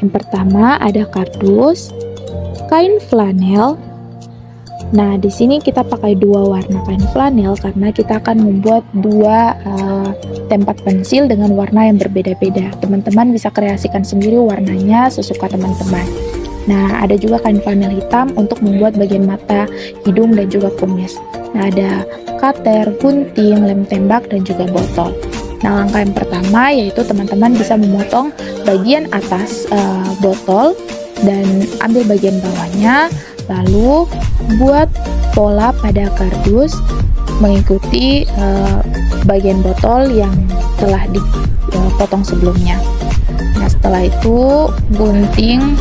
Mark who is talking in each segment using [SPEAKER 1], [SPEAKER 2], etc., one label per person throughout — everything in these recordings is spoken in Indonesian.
[SPEAKER 1] Yang pertama ada kardus, kain flanel. Nah, di sini kita pakai dua warna kain flanel karena kita akan membuat dua tempat pensil dengan warna yang berbeda-beda. Teman-teman bisa kreasikan sendiri warnanya sesuka teman-teman. Nah, ada juga kain flanel hitam untuk membuat bagian mata, hidung, dan juga kumis. Nah, ada cutter, gunting, lem tembak, dan juga botol. Nah, langkah yang pertama yaitu teman-teman bisa memotong bagian atas botol dan ambil bagian bawahnya, lalu buat pola pada kardus mengikuti bagian botol yang telah dipotong sebelumnya. Nah, setelah itu gunting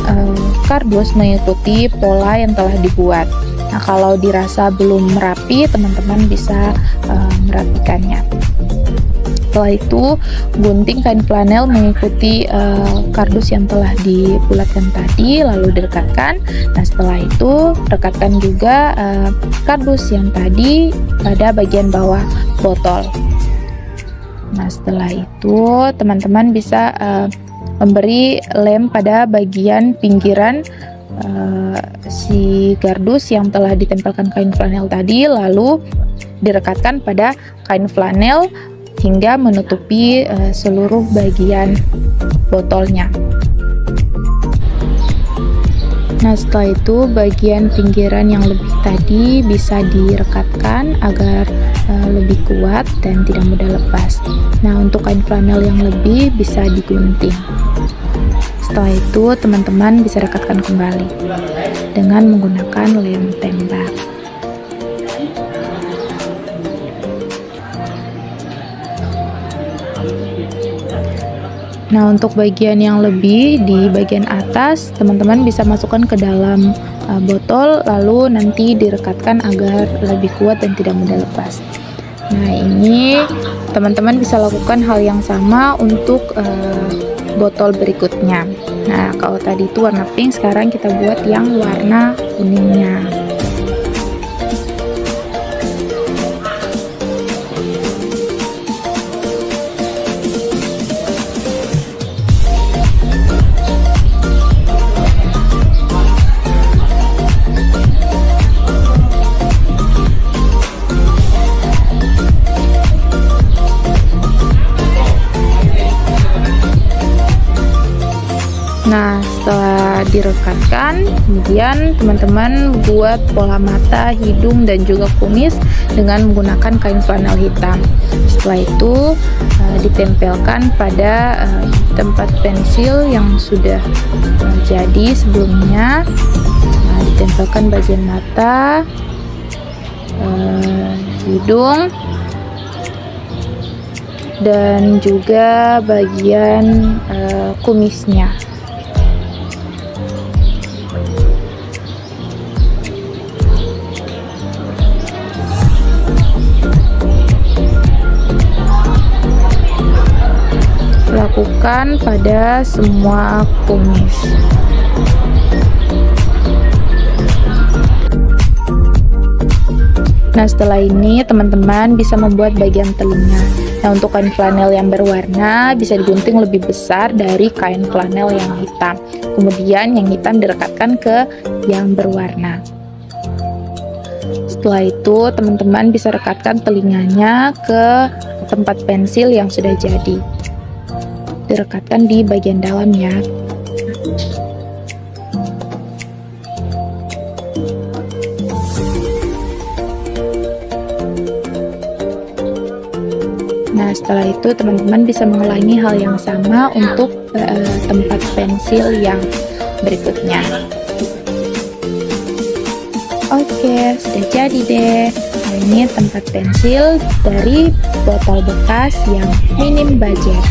[SPEAKER 1] kardus mengikuti pola yang telah dibuat. Nah, kalau dirasa belum rapi, teman-teman bisa merapikannya. Setelah itu gunting kain flanel mengikuti kardus yang telah dibulatkan tadi, lalu direkatkan. Nah, setelah itu rekatkan juga kardus yang tadi pada bagian bawah botol. Nah, setelah itu teman-teman bisa memberi lem pada bagian pinggiran si kardus yang telah ditempelkan kain flanel tadi, lalu direkatkan pada kain flanel hingga menutupi seluruh bagian botolnya. Nah, setelah itu bagian pinggiran yang lebih tadi bisa direkatkan agar lebih kuat dan tidak mudah lepas. Nah, untuk kain flanel yang lebih bisa digunting. Setelah itu teman-teman bisa rekatkan kembali dengan menggunakan lem tembak. Nah, untuk bagian yang lebih di bagian atas, teman-teman bisa masukkan ke dalam botol, lalu nanti direkatkan agar lebih kuat dan tidak mudah lepas. Nah, ini teman-teman bisa lakukan hal yang sama untuk botol berikutnya. Nah, kalau tadi itu warna pink, sekarang kita buat yang warna kuningnya. Nah, setelah direkatkan, kemudian teman-teman buat pola mata, hidung, dan juga kumis dengan menggunakan kain flanel hitam. Setelah itu ditempelkan pada tempat pensil yang sudah jadi sebelumnya. Nah, ditempelkan bagian mata, hidung, dan juga bagian kumisnya. Lakukan pada semua kumis. Nah, setelah ini teman-teman bisa membuat bagian telinga. Nah, untuk kain flanel yang berwarna bisa digunting lebih besar dari kain flanel yang hitam. Kemudian yang hitam direkatkan ke yang berwarna. Setelah itu teman-teman bisa rekatkan telinganya ke tempat pensil yang sudah jadi. Direkatkan di bagian dalamnya. Nah, setelah itu teman-teman bisa mengulangi hal yang sama untuk tempat pensil yang berikutnya. Oke, sudah jadi deh. Nah, ini tempat pensil dari botol bekas yang minim budget.